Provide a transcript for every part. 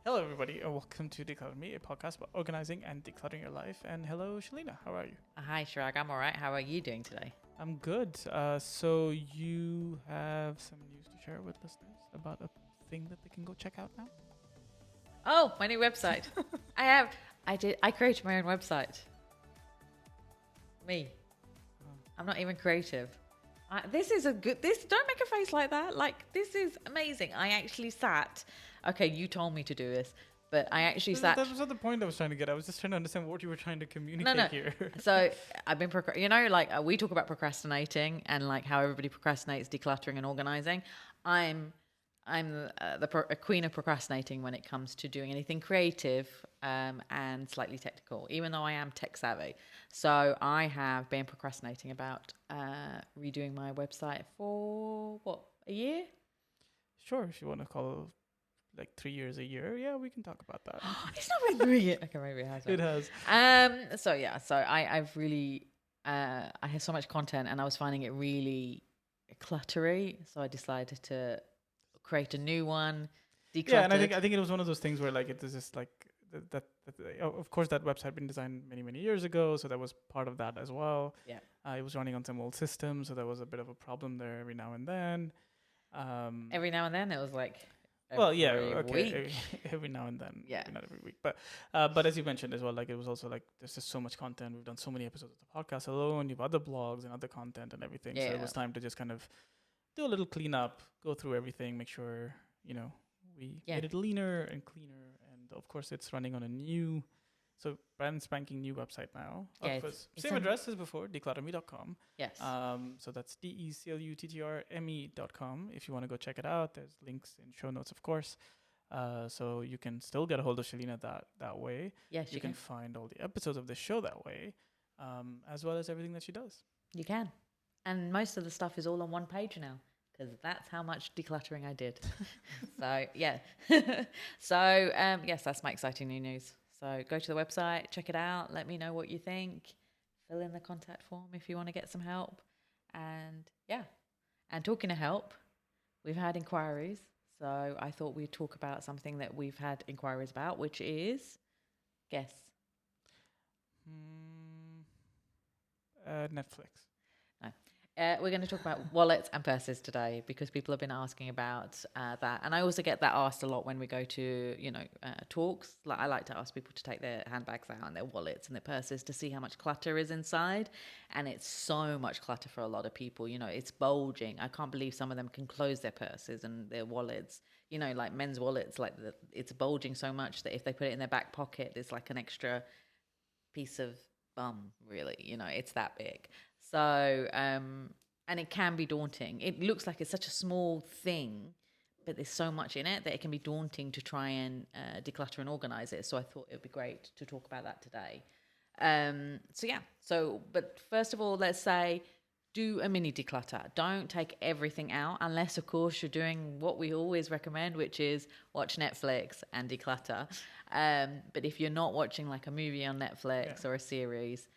Hello, everybody, and welcome to Decluttr Me, a podcast about organizing and decluttering your life. And hello, Shelina, how are you? Hi, Shirag. I'm all right. How are you doing today? I'm good. So you have some news to share with listeners about a thing that they can go check out now? Oh, my new website. I created my own website. Me. I'm not even creative. Don't make a face like that. This is amazing. I actually sat. Okay, you told me to do this, but I actually sat. That was not the point I was trying to get. I was just trying to understand what you were trying to communicate No. here. So I've been, we talk about procrastinating and like how everybody procrastinates, decluttering and organizing. I'm a queen of procrastinating when it comes to doing anything creative and slightly technical, even though I am tech savvy. So I have been procrastinating about redoing my website for, a year? Sure, if you want to call like 3 years a year, yeah, we can talk about that. It's not been 3 years. Okay, maybe it has. It has. So I've really, I have so much content and I was finding it really cluttery. So I decided to create a new one, declutter. Yeah, and I think it was one of those things where like it is just like of course that website had been designed many years ago, so that was part of that as well. Yeah. It was running on some old systems, so there was a bit of a problem there every now and then. Every now and then it was like okay, every now and then, yeah, maybe not every week, but as you mentioned as well, like it was also like there's just so much content. We've done so many episodes of the podcast alone. You have other blogs and other content and everything, so it was time to just kind of do a little cleanup, go through everything, make sure we made it leaner and cleaner, and of course it's running on a new, so brand spanking new website now. Yeah, same address as before, declutterme.com. Yes. So that's decluttrme.com. If you want to go check it out, there's links in show notes, of course. So you can still get a hold of Shelina that way. Yes, you can find all the episodes of the show that way, as well as everything that she does. You can. And most of the stuff is all on one page now, because that's how much decluttering I did. So, yeah. Yes, that's my exciting new news. So go to the website, check it out, let me know what you think, fill in the contact form if you want to get some help. And yeah, and talking to help, we've had inquiries. So I thought we'd talk about something that we've had inquiries about, which is, guess. Netflix. No. We're going to talk about wallets and purses today because people have been asking about that. And I also get that asked a lot when we go to, talks. Like I like to ask people to take their handbags out and their wallets and their purses to see how much clutter is inside. And it's so much clutter for a lot of people. It's bulging. I can't believe some of them can close their purses and their wallets. Like men's wallets, it's bulging so much that if they put it in their back pocket, it's like an extra piece of bum, really. It's that big. So, and it can be daunting. It looks like it's such a small thing, but there's so much in it that it can be daunting to try and declutter and organize it. So I thought it would be great to talk about that today. But first of all, let's say do a mini declutter. Don't take everything out unless, of course, you're doing what we always recommend, which is watch Netflix and declutter. But if you're not watching like a movie on Netflix or a series,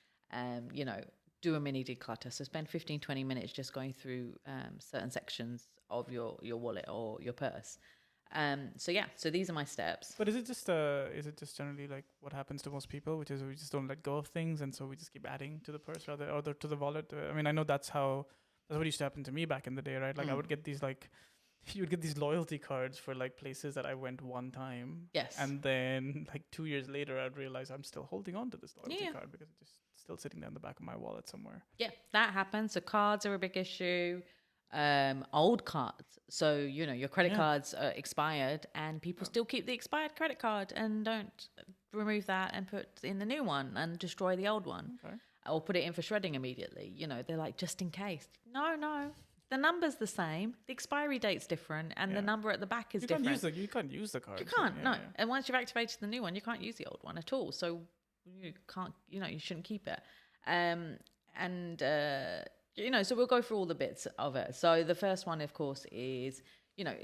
do a mini declutter. So spend 15-20 minutes just going through certain sections of your wallet or your purse. So these are my steps. But is it just generally like what happens to most people, which is we just don't let go of things, and so we just keep adding to the purse or to the wallet? I mean, I know that's what used to happen to me back in the day, right? Like I would get these you would get these loyalty cards for like places that I went one time. Yes. And then like 2 years later, I'd realize I'm still holding on to this loyalty card because it's just still sitting there in the back of my wallet somewhere. Yeah, that happens. So cards are a big issue. Old cards. So, your credit cards are expired and people still keep the expired credit card and don't remove that and put in the new one and destroy the old one. Okay. Or put it in for shredding immediately. They're like, just in case. No. The number's the same. The expiry date's different, and the number at the back is different. You can't use the card. You can't, no. Yeah. And once you've activated the new one, you can't use the old one at all. So you can't, you shouldn't keep it. So we'll go through all the bits of it. So the first one, of course, is,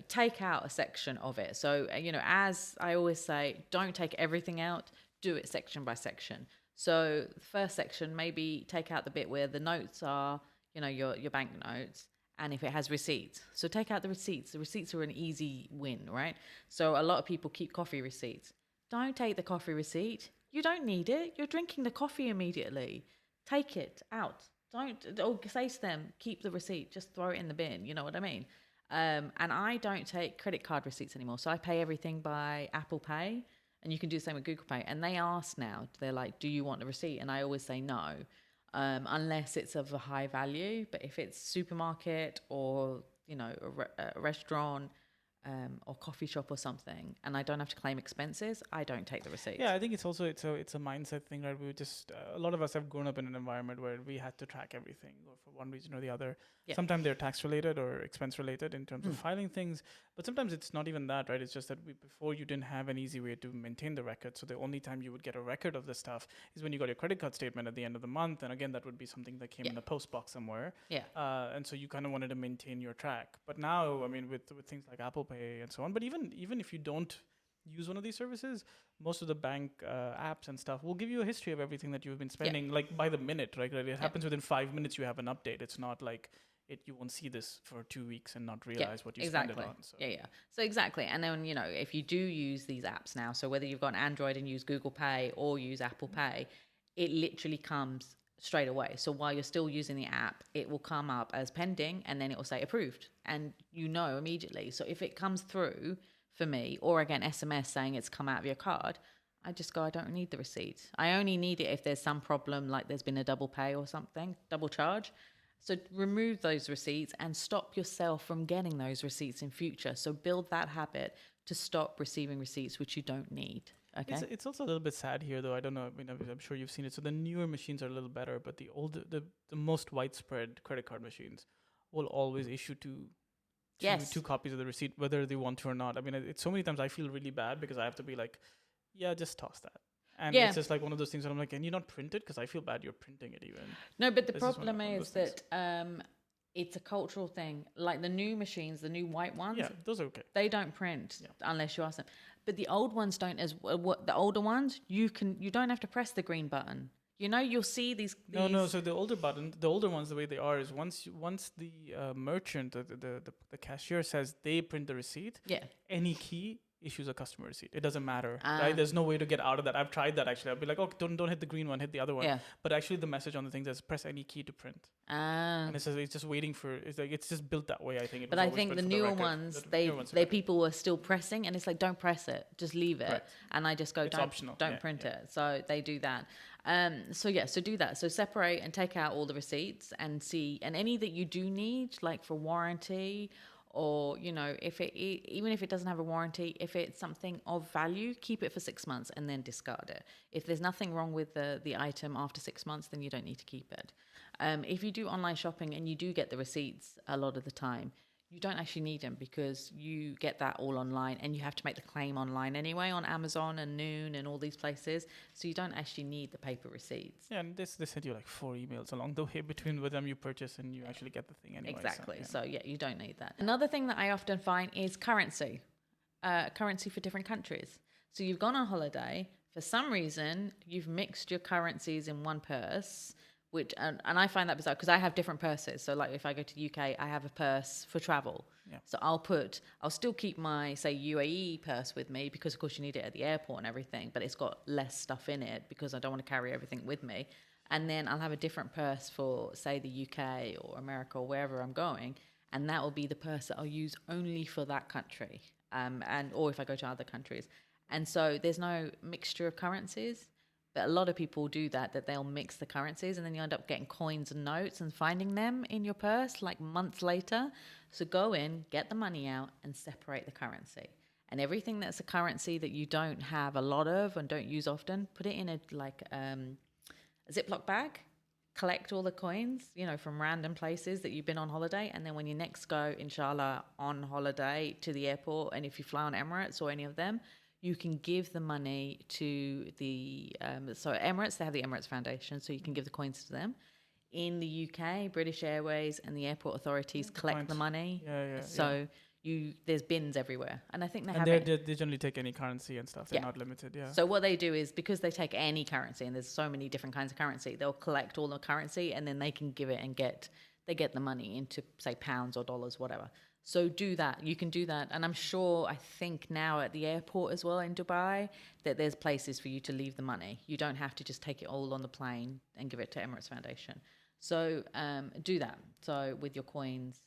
take out a section of it. So, as I always say, don't take everything out. Do it section by section. So the first section, maybe take out the bit where the notes are, your bank notes. and if it has receipts. So take out the receipts. The receipts are an easy win, right? So a lot of people keep coffee receipts. Don't take the coffee receipt. You don't need it. You're drinking the coffee immediately. Take it out. Don't, or say to them, keep the receipt. Just throw it in the bin. You know what I mean? And I don't take credit card receipts anymore. So I pay everything by Apple Pay, and you can do the same with Google Pay. And they ask now, they're like, do you want a receipt? And I always say no, unless it's of a high value. But if it's supermarket or, you know, a restaurant, or coffee shop or something, and I don't have to claim expenses, I don't take the receipt. Yeah, I think it's also it's a mindset thing, right? We just a lot of us have grown up in an environment where we had to track everything, or for one reason or the other. Yeah. Sometimes they're tax related or expense related in terms of filing things, but sometimes it's not even that, right? It's just that before you didn't have an easy way to maintain the record, so the only time you would get a record of this stuff is when you got your credit card statement at the end of the month, and again that would be something that came in a post box somewhere. Yeah. And so you kind of wanted to maintain your track, but now I mean with things like Apple Pay and so on, but even if you don't use one of these services, most of the bank apps and stuff will give you a history of everything that you've been spending, like by the minute, right? It happens within 5 minutes. You have an update. It's not like you won't see this for 2 weeks and not realize what you spent it on. So. So exactly. And then, you know, if you do use these apps now, so whether you've got an Android and use Google Pay or use Apple Pay, it literally comes straight away. So while you're still using the app, it will come up as pending, and then it will say approved, and you know immediately. So if it comes through for me, or again SMS saying it's come out of your card, I just go, I don't need the receipt. I only need it if there's some problem, like there's been a double pay or something, double charge. So remove those receipts and stop yourself from getting those receipts in future. So build that habit to stop receiving receipts which you don't need. Okay. It's also a little bit sad here, though. I don't know. I mean, I'm sure you've seen it. So the newer machines are a little better, but the most widespread credit card machines will always issue two copies of the receipt, whether they want to or not. I mean, it's so many times I feel really bad because I have to be like, yeah, just toss that. And it's just like one of those things that I'm like, can you not print it? Because I feel bad you're printing it even. No, but the problem is that it's a cultural thing. Like the new machines, the new white ones. Yeah, those are okay. They don't print unless you ask them. But the old ones don't. The older ones, you don't have to press the green button. You know, you'll see these. No. So the older ones, the way they are is once the merchant, the cashier says they print the receipt. Yeah. Any key issues a customer receipt. It doesn't matter, right? There's no way to get out of that. I've tried that actually. I'll be like, oh, don't hit the green one, hit the other one. Yeah. But actually, the message on the thing says press any key to print. And it says it's just waiting for. It's like it's just built that way. I think. But I think the newer ones, they people were still pressing, and it's like don't press it, just leave it. Correct. And I just go, it's optional. Don't print it. So they do that. So do that. So separate and take out all the receipts and see, and any that you do need, like for warranty. Or, you know, even if it doesn't have a warranty, if it's something of value, keep it for 6 months and then discard it. If there's nothing wrong with the item after 6 months, then you don't need to keep it. If you do online shopping and you do get the receipts a lot of the time, you don't actually need them because you get that all online, and you have to make the claim online anyway on Amazon and Noon and all these places. So you don't actually need the paper receipts. Yeah, and they send you like 4 emails along the way between with them you purchase and you actually get the thing anyway. Exactly. So you don't need that. Another thing that I often find is currency for different countries. So you've gone on holiday. For some reason, you've mixed your currencies in one purse. And I find that bizarre because I have different purses. So like if I go to the UK, I have a purse for travel. Yeah. So I'll still keep my, say, UAE purse with me because of course you need it at the airport and everything, but it's got less stuff in it because I don't want to carry everything with me. And then I'll have a different purse for, say, the UK or America or wherever I'm going. And that will be the purse that I'll use only for that country. Or if I go to other countries. And so there's no mixture of currencies. But a lot of people do that they'll mix the currencies, and then you end up getting coins and notes and finding them in your purse like months later. So go in, get the money out and separate the currency. And everything that's a currency that you don't have a lot of and don't use often, put it in a Ziploc bag, collect all the coins, you know, from random places that you've been on holiday. And then when you next go, inshallah, on holiday to the airport, and if you fly on Emirates or any of them, you can give the money to the, so Emirates, they have the Emirates Foundation, so you can give the coins to them. In the UK, British Airways and the airport authorities collect the money. So there's bins everywhere. And I think they generally take any currency and stuff. They're not limited, So what they do is, because they take any currency, and there's so many different kinds of currency, they'll collect all the currency and then they can give it and get they get the money into, say, pounds or dollars, whatever. So do that. You can do that. And I'm sure, I think now at the airport as well in Dubai, that there's places for you to leave the money. You don't have to just take it all on the plane and give it to Emirates Foundation. So do that. So with your coins,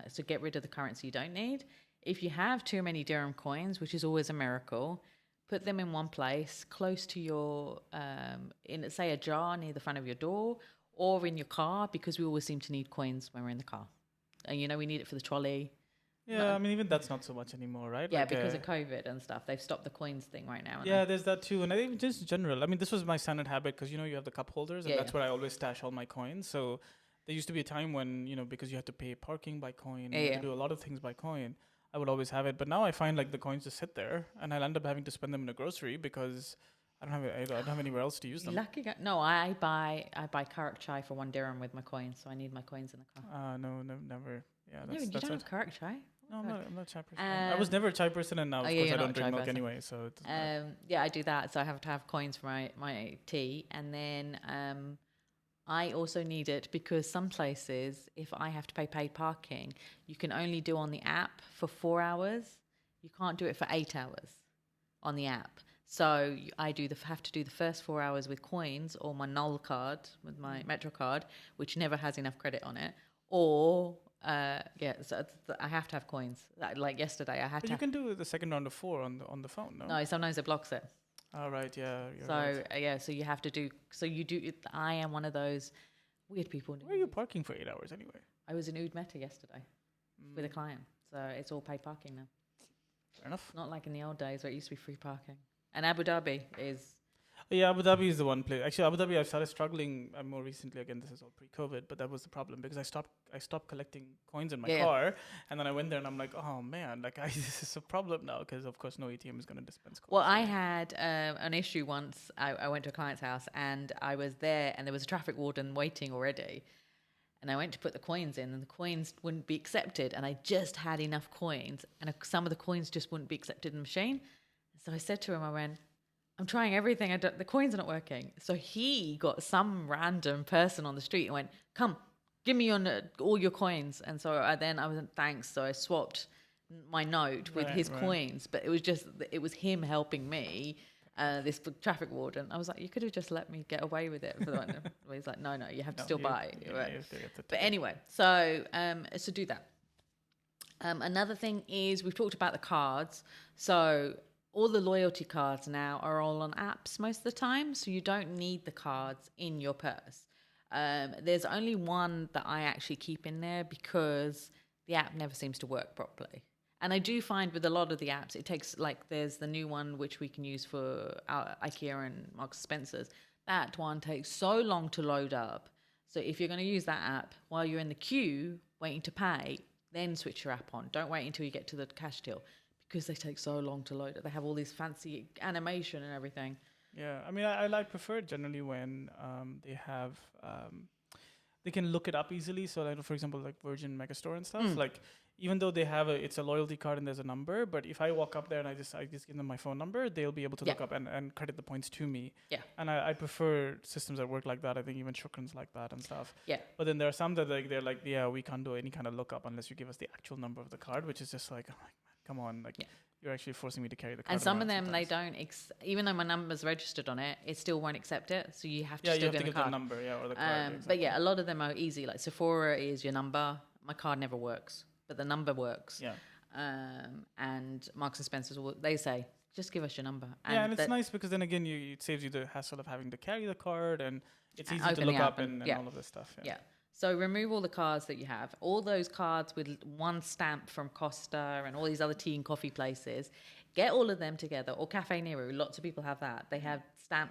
so get rid of the currency you don't need. If you have too many dirham coins, which is always a miracle, put them in one place close to your, in say a jar near the front of your door or in your car, because we always seem to need coins when we're in the car. And, you know, we need it for the trolley. Yeah, I mean, even that's not so much anymore, right? Yeah, like, because of COVID and stuff. They've stopped the coins thing right now. Yeah, there's that too. And I think just in general, I mean, this was my standard habit because, you know, you have the cup holders and that's where I always stash all my coins. So there used to be a time when, you know, because you had to pay parking by coin, you had to do a lot of things by coin, I would always have it. But now I find like the coins just sit there and I'll end up having to spend them in a grocery because I don't have anywhere else to use them. Lucky guy. No, I buy karak chai for 1 dirham with my coins, so I need my coins in the car. No, never. Yeah, you don't have karak chai? No, I'm not a chai person. I was never a chai person, and now of course I don't drink milk anyway. So yeah, I do that. So I have to have coins for my tea, and then I also need it because some places, if I have to pay paid parking, you can only do on the app for 4 hours. You can't do it for 8 hours on the app. So I have to do the first 4 hours with coins or my null card with my Metro card, which never has enough credit on it, or so I have to have coins. Like yesterday, I had to. But you can do the second round of 4 on the phone, no? No, sometimes it blocks it. All right, yeah. So so you have to do. So you do. I am one of those weird people. Where are you parking for 8 hours anyway? I was in Oud Meta yesterday with a client, so it's all paid parking now. Fair enough. Not like in the old days where it used to be free parking. And Abu Dhabi is. Yeah, Abu Dhabi is the one place. Actually, Abu Dhabi, I've started struggling more recently. Again, this is all pre-COVID, but that was the problem because I stopped collecting coins in my car, and then I went there and I'm like, oh man, like this is a problem now because of course no ATM is going to dispense coins. Well, I had an issue once. I went to a client's house and I was there, and there was a traffic warden waiting already. And I went to put the coins in, and the coins wouldn't be accepted. And I just had enough coins, and some of the coins just wouldn't be accepted in the machine. So I said to him, I went, I'm trying everything. The coins are not working. So he got some random person on the street and went, come, give me all your coins. And so I was like, thanks. So I swapped my note with his coins. But it was him helping me, this traffic warden. I was like, you could have just let me get away with it. He's like, no, you have to still buy. But anyway, so do that. Another thing is we've talked about the cards. So all the loyalty cards now are all on apps most of the time, so you don't need the cards in your purse. There's only one that I actually keep in there because the app never seems to work properly. And I do find with a lot of the apps, it takes, like, there's the new one which we can use for IKEA and Marks and Spencer's. That one takes so long to load up. So if you're going to use that app while you're in the queue waiting to pay, then switch your app on. Don't wait until you get to the cash till, because they take so long to load it. They have all these fancy animation and everything. Yeah, I mean, I prefer it generally when they have, they can look it up easily. So, like, for example, like Virgin Megastore and stuff, like, even though they have it's a loyalty card and there's a number, but if I walk up there and I just give them my phone number, they'll be able to look up and credit the points to me. Yeah. And I prefer systems that work like that. I think even Shukran's like that and stuff. Yeah. But then there are some that they're like, yeah, we can't do any kind of lookup unless you give us the actual number of the card, which is just like, oh, man, come on, like you're actually forcing me to carry the card. And some of them sometimes. They don't, even though my number's registered on it, it still won't accept it. So you have to still give the number, or the card. Exactly. But yeah, a lot of them are easy. Like Sephora is your number. My card never works, but the number works. Yeah. And Marks and Spencer's, they say, just give us your number. And it's nice because then again, it saves you the hassle of having to carry the card, and it's easy to look up and all of this stuff. Yeah. So remove all the cards that you have. All those cards with one stamp from Costa and all these other tea and coffee places. Get all of them together. Or Cafe Nero. Lots of people have that. They have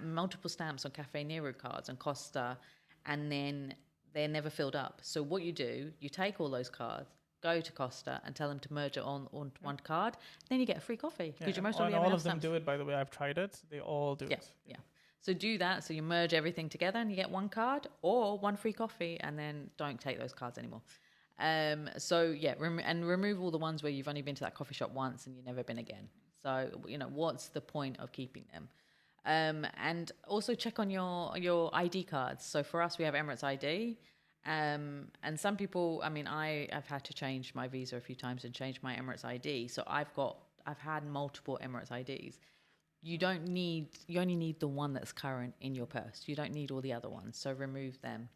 multiple stamps on Cafe Nero cards and Costa, and then they're never filled up. So what you do, you take all those cards, go to Costa and tell them to merge it on one card. Then you get a free coffee. Because you most probably have all enough of them stamps. do it, by the way. I've tried it. They all do it. Yeah. So do that. So you merge everything together and you get one card or one free coffee, and then don't take those cards anymore. Remove all the ones where you've only been to that coffee shop once and you've never been again. So, what's the point of keeping them? And also check on your ID cards. So for us, we have Emirates ID, And some people, I mean, I've had to change my visa a few times and change my Emirates ID. So I've had multiple Emirates IDs. You only need the one that's current in your purse. You don't need all the other ones. So remove them.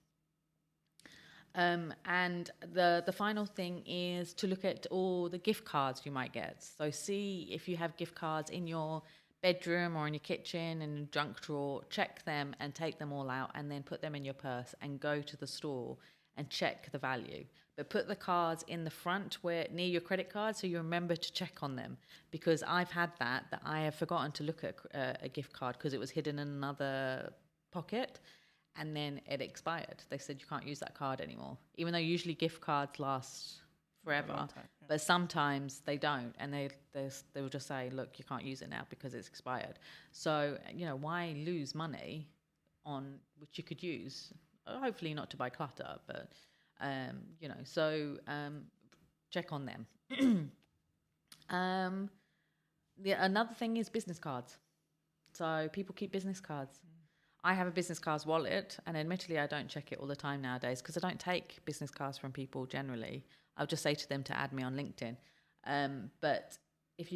And the final thing is to look at all the gift cards you might get. So see if you have gift cards in your bedroom or in your kitchen and your junk drawer, check them and take them all out and then put them in your purse and go to the store and check the value. But put the cards in the front where near your credit card so you remember to check on them, because I've had that I have forgotten to look at a gift card because it was hidden in another pocket. And then it expired. They said you can't use that card anymore, even though usually gift cards last forever. Time, yeah. But sometimes they don't, and they will just say, look, you can't use it now because it's expired. So why lose money on which you could use? Hopefully not to buy clutter, but So check on them. Another thing is business cards. So people keep business cards. I have a business cards wallet, and admittedly, I don't check it all the time nowadays because I don't take business cards from people generally. I'll just say to them to add me on LinkedIn. But if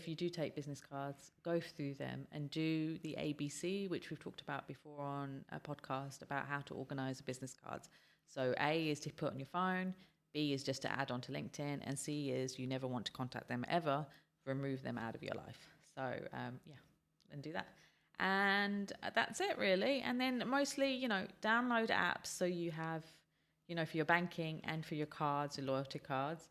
you do take business cards, go through them and do the ABC, which we've talked about before on a podcast about how to organise a business cards. So A is to put on your phone, B is just to add onto LinkedIn, and C is you never want to contact them ever. Remove them out of your life. So and do that. And that's it really. And then mostly, download apps so you have, for your banking and for your cards, your loyalty cards.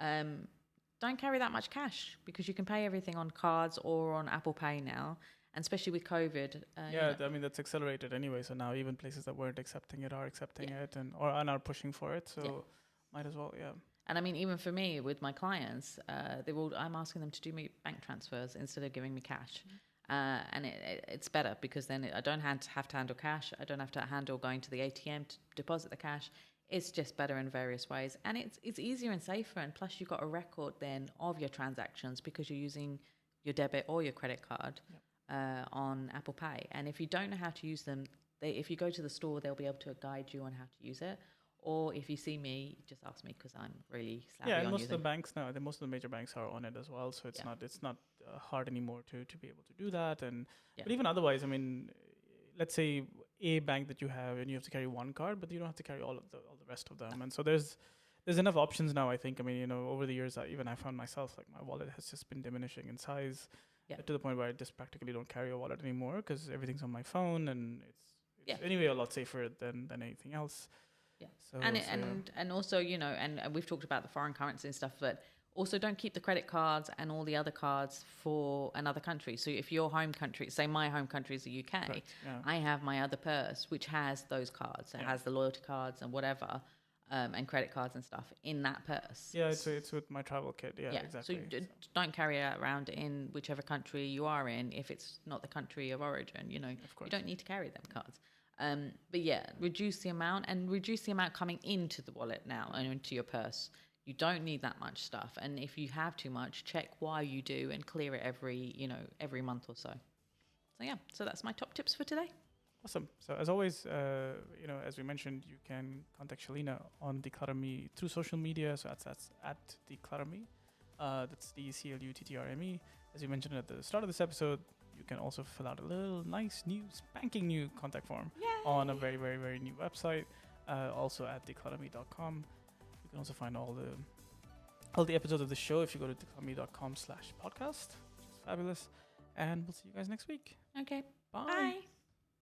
Don't carry that much cash because you can pay everything on cards or on Apple Pay now. And especially with COVID. I mean, that's accelerated anyway. So now even places that weren't accepting it are accepting it and are pushing for it. So might as well, yeah. And I mean, even for me with my clients, I'm asking them to do me bank transfers instead of giving me cash. And it's better because then I don't have to handle cash. I don't have to handle going to the ATM to deposit the cash. It's just better in various ways. And it's easier and safer. And plus you've got a record then of your transactions because you're using your debit or your credit card on Apple Pay. And if you don't know how to use them, if you go to the store, they'll be able to guide you on how to use it. Or if you see me, just ask me because I'm really savvy on and most using. of the banks now, most of the major banks are on it as well. So it's not hard anymore to be able to do that. And but even otherwise, I mean, let's say a bank that you have and you have to carry one card, but you don't have to carry all the rest of them. And so there's enough options now. I think. I mean, over the years, I found myself like my wallet has just been diminishing in size to the point where I just practically don't carry a wallet anymore because everything's on my phone and it's anyway a lot safer than anything else. Yeah. So, and also, and we've talked about the foreign currency and stuff, but also don't keep the credit cards and all the other cards for another country. So if your home country, say my home country is the UK, I have my other purse, which has those cards. It has the loyalty cards and whatever, and credit cards and stuff in that purse. Yeah, it's with my travel kit. Yeah, exactly. So don't carry it around in whichever country you are in if it's not the country of origin, you don't need to carry them cards. But reduce the amount coming into the wallet now and into your purse. You don't need that much stuff. And if you have too much, check why you do and clear it every month or so. So that's my top tips for today. Awesome. So as always, as we mentioned, you can contact Shelina on Decluttr Me through social media. So that's at Decluttr Me. That's DCLUTTRME. As you mentioned at the start of this episode, you can also fill out a little nice spanking new contact form on a very, very, very new website. Also at declutterme.com. You can also find all the episodes of the show if you go to declutterme.com/podcast, which is fabulous. And we'll see you guys next week. Okay. Bye. Bye.